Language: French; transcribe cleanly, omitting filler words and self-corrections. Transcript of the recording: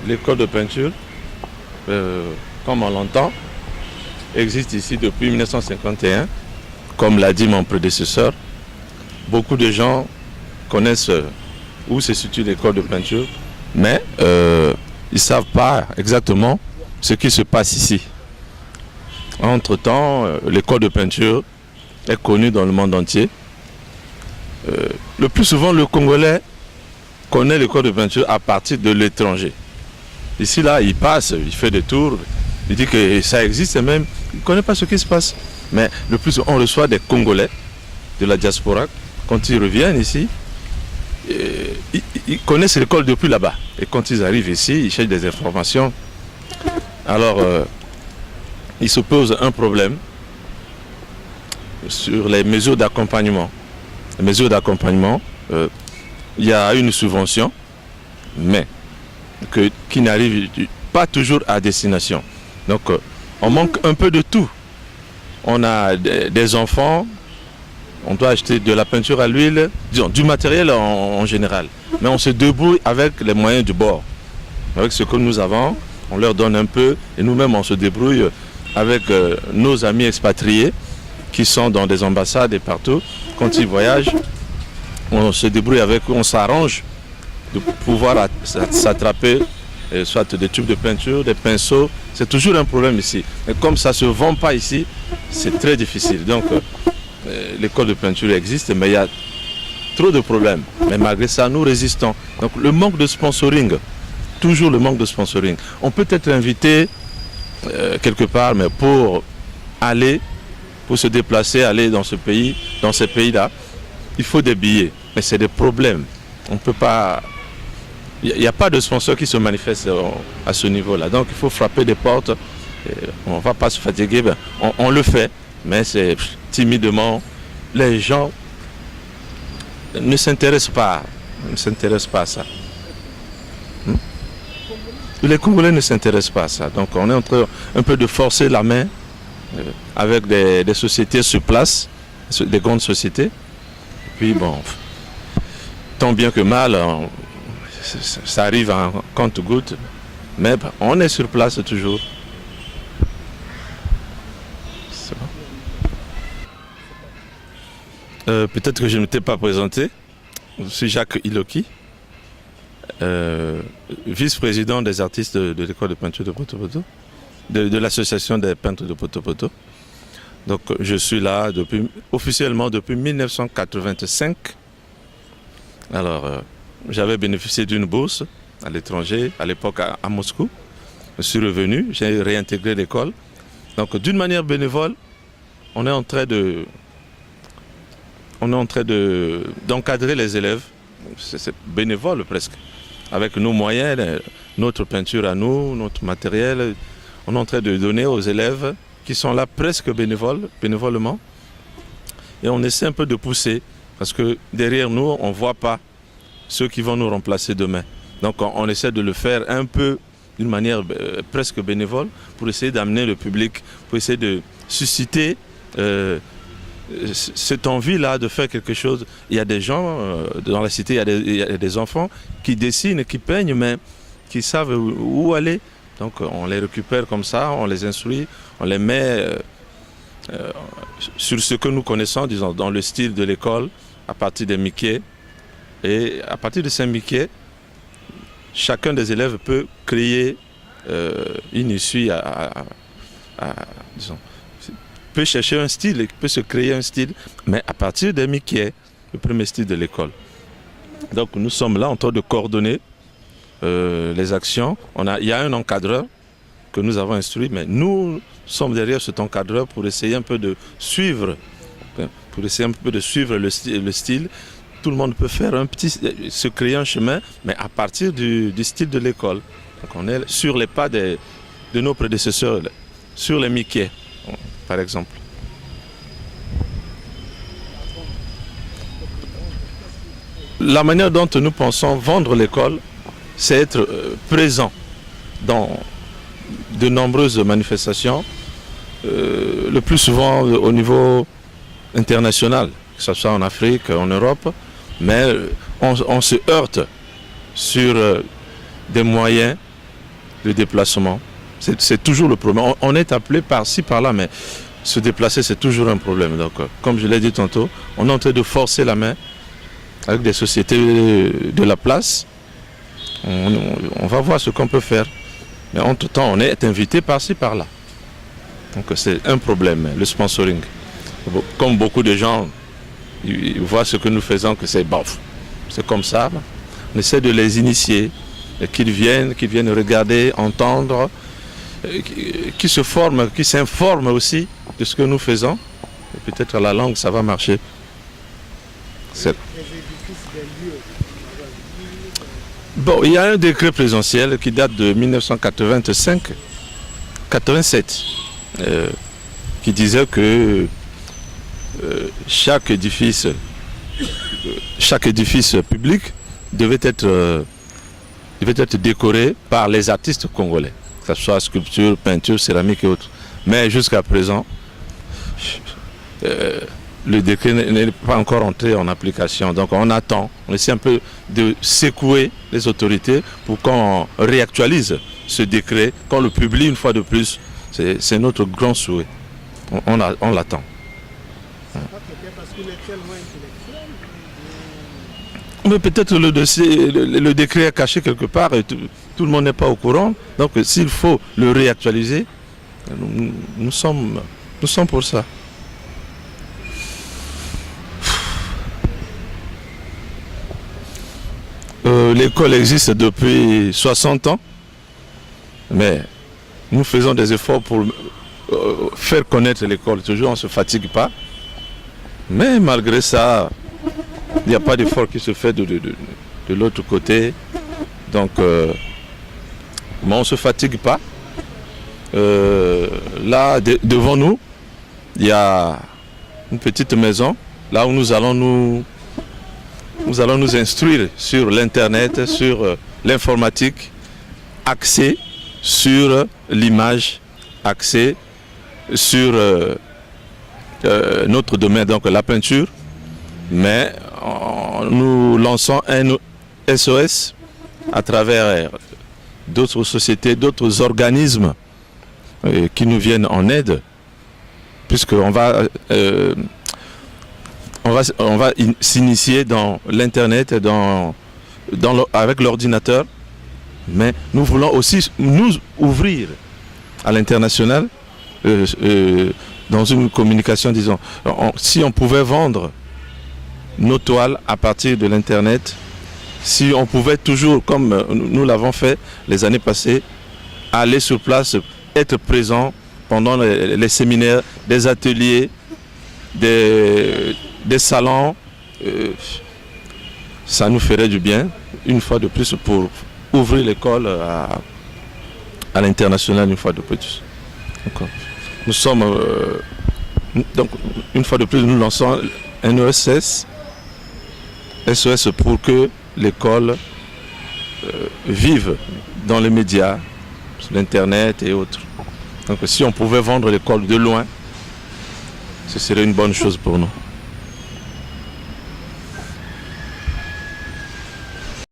l'école de peinture, comme on l'entend, existe ici depuis 1951. Comme l'a dit mon prédécesseur, beaucoup de gens connaissent où se situe l'école de peinture, mais ils ne savent pas exactement ce qui se passe ici. Entre-temps, l'école de peinture est connue dans le monde entier. Le plus souvent, le Congolais connaît l'école de peinture à partir de l'étranger. Ici, là, il passe, il fait des tours, il dit que ça existe et même, il ne connaît pas ce qui se passe. Mais le plus souvent, on reçoit des Congolais de la diaspora. Quand ils reviennent ici, ils connaissent l'école depuis là-bas. Et quand ils arrivent ici, ils cherchent des informations. Alors, il se pose un problème sur les mesures d'accompagnement. Les mesures d'accompagnement, il y a une subvention, mais qui n'arrive pas toujours à destination. Donc, on manque un peu de tout. On a des enfants, on doit acheter de la peinture à l'huile, disons, du matériel en général. Mais on se débrouille avec les moyens du bord. Avec ce que nous avons, on leur donne un peu et nous-mêmes on se débrouille avec nos amis expatriés qui sont dans des ambassades et partout. Quand ils voyagent, on se débrouille avec eux, on s'arrange de pouvoir s'attraper soit des tubes de peinture, des pinceaux. C'est toujours un problème ici. Mais comme ça ne se vend pas ici, c'est très difficile. Donc l'école de peinture existe, mais il y a trop de problèmes. Mais malgré ça, nous résistons. Donc le manque de sponsoring, toujours le manque de sponsoring. On peut être invité quelque part, mais pour se déplacer, aller dans ce pays, dans ces pays-là, il faut des billets. Mais c'est des problèmes. On ne peut pas. Il n'y a pas de sponsor qui se manifeste à ce niveau-là. Donc il faut frapper des portes. On ne va pas se fatiguer. On le fait, mais c'est timidement. Les gens ne s'intéressent pas à ça. Les Congolais ne s'intéressent pas à ça. Donc on est en train un peu de forcer la main avec des sociétés sur place, des grandes sociétés. Et puis bon, tant bien que mal, ça arrive en compte-gouttes, mais on est sur place toujours. C'est bon. Peut-être que je ne m'étais pas présenté. Je suis Jacques Iloki, vice-président des artistes de l'école de peinture de Poto-Poto, de l'association des peintres de Poto-Poto. Donc je suis là officiellement depuis 1985. Alors j'avais bénéficié d'une bourse à l'étranger, à l'époque à Moscou. Je suis revenu, j'ai réintégré l'école. Donc d'une manière bénévole, on est en train d'encadrer les élèves. C'est bénévole presque. Avec nos moyens, notre peinture à nous, notre matériel, on est en train de donner aux élèves qui sont là presque bénévolement. Et on essaie un peu de pousser, parce que derrière nous, on ne voit pas ceux qui vont nous remplacer demain. Donc on essaie de le faire un peu d'une manière presque bénévole pour essayer d'amener le public, pour essayer de susciter cette envie-là de faire quelque chose. Il y a des gens dans la cité, il y a des enfants qui dessinent, qui peignent, mais qui savent où aller. Donc on les récupère comme ça, on les instruit, on les met sur ce que nous connaissons, disons, dans le style de l'école, à partir des Mickey. Et à partir de ces Mickey, chacun des élèves peut créer une issue disons, peut chercher un style, peut se créer un style, mais à partir des Mickey, le premier style de l'école. Donc nous sommes là en train de coordonner les actions. Il y a un encadreur que nous avons instruit, mais nous sommes derrière cet encadreur pour essayer un peu de suivre, le style. Tout le monde peut faire se créer un chemin, mais à partir du style de l'école. Donc on est sur les pas de nos prédécesseurs, sur les Mickey, par exemple. La manière dont nous pensons vendre l'école, c'est être présent dans de nombreuses manifestations, le plus souvent au niveau international, que ce soit en Afrique, en Europe, mais on se heurte sur des moyens le déplacement. C'est toujours le problème. On est appelé par-ci, par-là, mais se déplacer, c'est toujours un problème. Donc, comme je l'ai dit tantôt, on est en train de forcer la main avec des sociétés de la place. On va voir ce qu'on peut faire. Mais entre-temps, on est invité par-ci, par-là. Donc, c'est un problème, le sponsoring. Comme beaucoup de gens, ils voient ce que nous faisons, que c'est bof. C'est comme ça. On essaie de les initier, qu'ils viennent regarder, entendre, qui se forment, qui s'informent aussi de ce que nous faisons. Et peut-être à la langue, ça va marcher. Bon, il y a un décret présidentiel qui date de 1985-87 qui disait que chaque édifice public devait être décoré par les artistes congolais, que ce soit sculpture, peinture, céramique et autres. Mais jusqu'à présent, le décret n'est pas encore entré en application. Donc on attend, on essaie un peu de secouer les autorités pour qu'on réactualise ce décret, qu'on le publie une fois de plus. C'est notre grand souhait. On l'attend. Mais peut-être le décret est caché quelque part et tout le monde n'est pas au courant. Donc s'il faut le réactualiser, nous sommes pour ça. L'école existe depuis 60 ans, mais nous faisons des efforts pour faire connaître l'école. Toujours on ne se fatigue pas. Mais malgré ça, il n'y a pas d'effort qui se fait de l'autre côté. Donc, on ne se fatigue pas. Là, devant nous, il y a une petite maison, là où nous allons nous instruire sur l'Internet, sur l'informatique, axé sur l'image, axé sur notre domaine, donc la peinture. Mais nous lançons un SOS à travers d'autres sociétés, d'autres organismes qui nous viennent en aide, puisqu'on va s'initier dans l'Internet, avec l'ordinateur, mais nous voulons aussi nous ouvrir à l'international dans une communication, disons. Si on pouvait vendre nos toiles à partir de l'Internet, si on pouvait toujours, comme nous l'avons fait les années passées, aller sur place, être présent pendant les séminaires, des ateliers, des salons, ça nous ferait du bien, une fois de plus, pour ouvrir l'école à l'international, une fois de plus. Nous sommes, donc, une fois de plus, nous lançons un SOS pour que l'école vive dans les médias, sur l'Internet et autres. Donc si on pouvait vendre l'école de loin, ce serait une bonne chose pour nous.